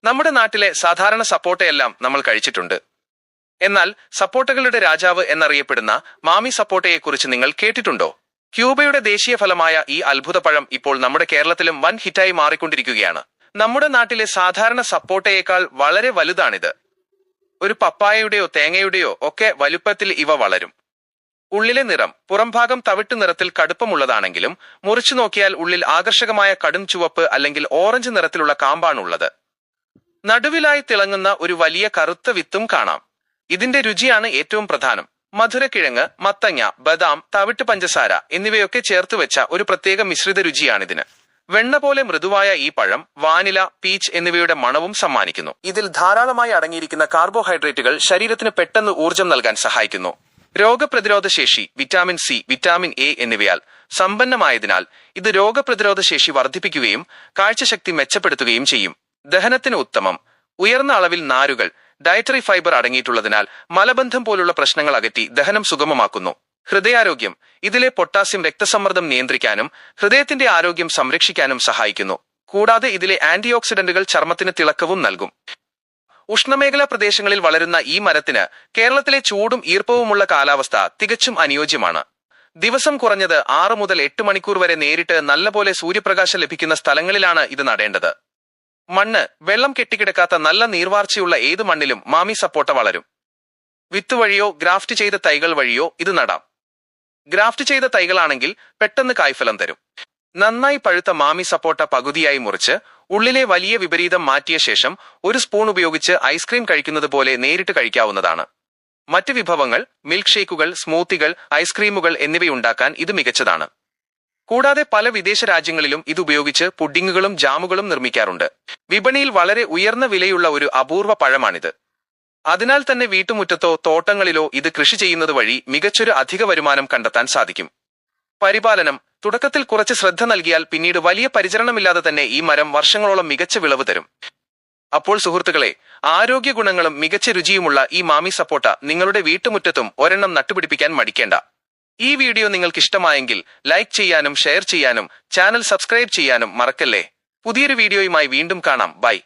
നമ്മുടെ നാട്ടിലെ സാധാരണ സപ്പോട്ടയെല്ലാം നമ്മൾ കഴിച്ചിട്ടുണ്ട്. എന്നാൽ സപ്പോട്ടകളുടെ രാജാവ് എന്നറിയപ്പെടുന്ന മാമി സപ്പോട്ടയെക്കുറിച്ച് നിങ്ങൾ കേട്ടിട്ടുണ്ടോ? ക്യൂബയുടെ ദേശീയ ഫലമായ ഈ അത്ഭുതപഴം ഇപ്പോൾ നമ്മുടെ കേരളത്തിലും വൻ ഹിറ്റായി മാറിക്കൊണ്ടിരിക്കുകയാണ്. നമ്മുടെ നാട്ടിലെ സാധാരണ സപ്പോട്ടയേക്കാൾ വളരെ വലുതാണിത്. ഒരു പപ്പായയുടെയോ തേങ്ങയുടെയോ ഒക്കെ വലുപ്പത്തിൽ ഇവ വളരും. ഉള്ളിലെ നിറം പുറംഭാഗം തവിട്ട് നിറത്തിൽ കടുപ്പമുള്ളതാണെങ്കിലും മുറിച്ചു നോക്കിയാൽ ഉള്ളിൽ ആകർഷകമായ കടും ചുവപ്പ് അല്ലെങ്കിൽ ഓറഞ്ച് നിറത്തിലുള്ള കാമ്പാണുള്ളത്. നടുവിലായി തിളങ്ങുന്ന ഒരു വലിയ കറുത്ത വിത്തും കാണാം. ഇതിന്റെ രുചിയാണ് ഏറ്റവും പ്രധാനം. മധുരക്കിഴങ്ങ്, മത്തങ്ങ, ബദാം, തവിട്ട് പഞ്ചസാര എന്നിവയൊക്കെ ചേർത്ത് വെച്ച ഒരു പ്രത്യേക മിശ്രിത രുചിയാണിതിന്. വെണ്ണ പോലെ മൃദുവായ ഈ പഴം വാനില, പീച്ച് എന്നിവയുടെ മണവും സമ്മാനിക്കുന്നു. ഇതിൽ ധാരാളമായി അടങ്ങിയിരിക്കുന്ന കാർബോഹൈഡ്രേറ്റുകൾ ശരീരത്തിന് പെട്ടെന്ന് ഊർജ്ജം നൽകാൻ സഹായിക്കുന്നു. രോഗപ്രതിരോധ ശേഷി, വിറ്റാമിൻ സി, വിറ്റാമിൻ എ എന്നിവയാൽ സമ്പന്നമായതിനാൽ ഇത് രോഗപ്രതിരോധ ശേഷി വർദ്ധിപ്പിക്കുകയും കാഴ്ചശക്തി മെച്ചപ്പെടുത്തുകയും ചെയ്യും. ദഹനത്തിന് ഉത്തമം. ഉയർന്ന അളവിൽ നാരുകൾ, ഡയറ്ററി ഫൈബർ അടങ്ങിയിട്ടുള്ളതിനാൽ മലബന്ധം പോലുള്ള പ്രശ്നങ്ങൾ അകറ്റി ദഹനം സുഗമമാക്കുന്നു. ഹൃദയാരോഗ്യം. ഇതിലെ പൊട്ടാസ്യം രക്തസമ്മർദ്ദം നിയന്ത്രിക്കാനും ഹൃദയത്തിന്റെ ആരോഗ്യം സംരക്ഷിക്കാനും സഹായിക്കുന്നു. കൂടാതെ ഇതിലെ ആന്റിഓക്സിഡന്റുകൾ ചർമ്മത്തിന് തിളക്കവും നൽകും. ഉഷ്ണമേഖലാ പ്രദേശങ്ങളിൽ വളരുന്ന ഈ മരത്തിന് കേരളത്തിലെ ചൂടും ഈർപ്പവുമുള്ള കാലാവസ്ഥ തികച്ചും അനുയോജ്യമാണ്. ദിവസം കുറഞ്ഞത് 6 മുതൽ 8 മണിക്കൂർ വരെ നേരിട്ട് നല്ലപോലെ സൂര്യപ്രകാശം ലഭിക്കുന്ന സ്ഥലങ്ങളിലാണ് ഇത് നടേണ്ടത്. മണ്ണ്. വെള്ളം കെട്ടിക്കിടക്കാത്ത നല്ല നീർവാർച്ചയുള്ള ഏത് മണ്ണിലും മാമി സപ്പോട്ട വളരും. വിത്ത് വഴിയോ ഗ്രാഫ്റ്റ് ചെയ്ത തൈകൾ വഴിയോ ഇത് നടാം. ഗ്രാഫ്റ്റ് ചെയ്ത തൈകളാണെങ്കിൽ പെട്ടെന്ന് കായ്ഫലം തരും. നന്നായി പഴുത്ത മാമി സപ്പോട്ട പകുതിയായി മുറിച്ച് ഉള്ളിലെ വലിയ വിപരീതം മാറ്റിയ ശേഷം ഒരു സ്പൂൺ ഉപയോഗിച്ച് ഐസ്ക്രീം കഴിക്കുന്നത് പോലെ നേരിട്ട് കഴിക്കാവുന്നതാണ്. മറ്റ് വിഭവങ്ങൾ, മിൽക്ക് ഷേക്കുകൾ, സ്മൂത്തികൾ, ഐസ്ക്രീമുകൾ എന്നിവയുണ്ടാക്കാൻ ഇത് മികച്ചതാണ്. കൂടാതെ പല വിദേശ രാജ്യങ്ങളിലും ഇതുപയോഗിച്ച് പുഡിങ്ങുകളും ജാമുകളും നിർമ്മിക്കാറുണ്ട്. വിപണിയിൽ വളരെ ഉയർന്ന വിലയുള്ള ഒരു അപൂർവ പഴമാണിത്. അതിനാൽ തന്നെ വീട്ടുമുറ്റത്തോ തോട്ടങ്ങളിലോ ഇത് കൃഷി ചെയ്യുന്നത് വഴി മികച്ചൊരു അധിക വരുമാനം കണ്ടെത്താൻ സാധിക്കും. പരിപാലനം. തുടക്കത്തിൽ കുറച്ച് ശ്രദ്ധ നൽകിയാൽ പിന്നീട് വലിയ പരിചരണമില്ലാതെ തന്നെ ഈ മരം വർഷങ്ങളോളം മികച്ച വിളവ് തരും. അപ്പോൾ സുഹൃത്തുക്കളെ, ആരോഗ്യ ഗുണങ്ങളും മികച്ച രുചിയുമുള്ള ഈ മാമി സപ്പോട്ട നിങ്ങളുടെ വീട്ടുമുറ്റത്തും ഒരെണ്ണം നട്ടുപിടിപ്പിക്കാൻ മടിക്കേണ്ട. ഈ വീഡിയോ നിങ്ങൾക്ക് ഇഷ്ടമായെങ്കിൽ ലൈക്ക് ചെയ്യാനും ഷെയർ ചെയ്യാനും ചാനൽ സബ്സ്ക്രൈബ് ചെയ്യാനും മറക്കല്ലേ. പുതിയൊരു വീഡിയോയുമായി വീണ്ടും കാണാം. ബൈ.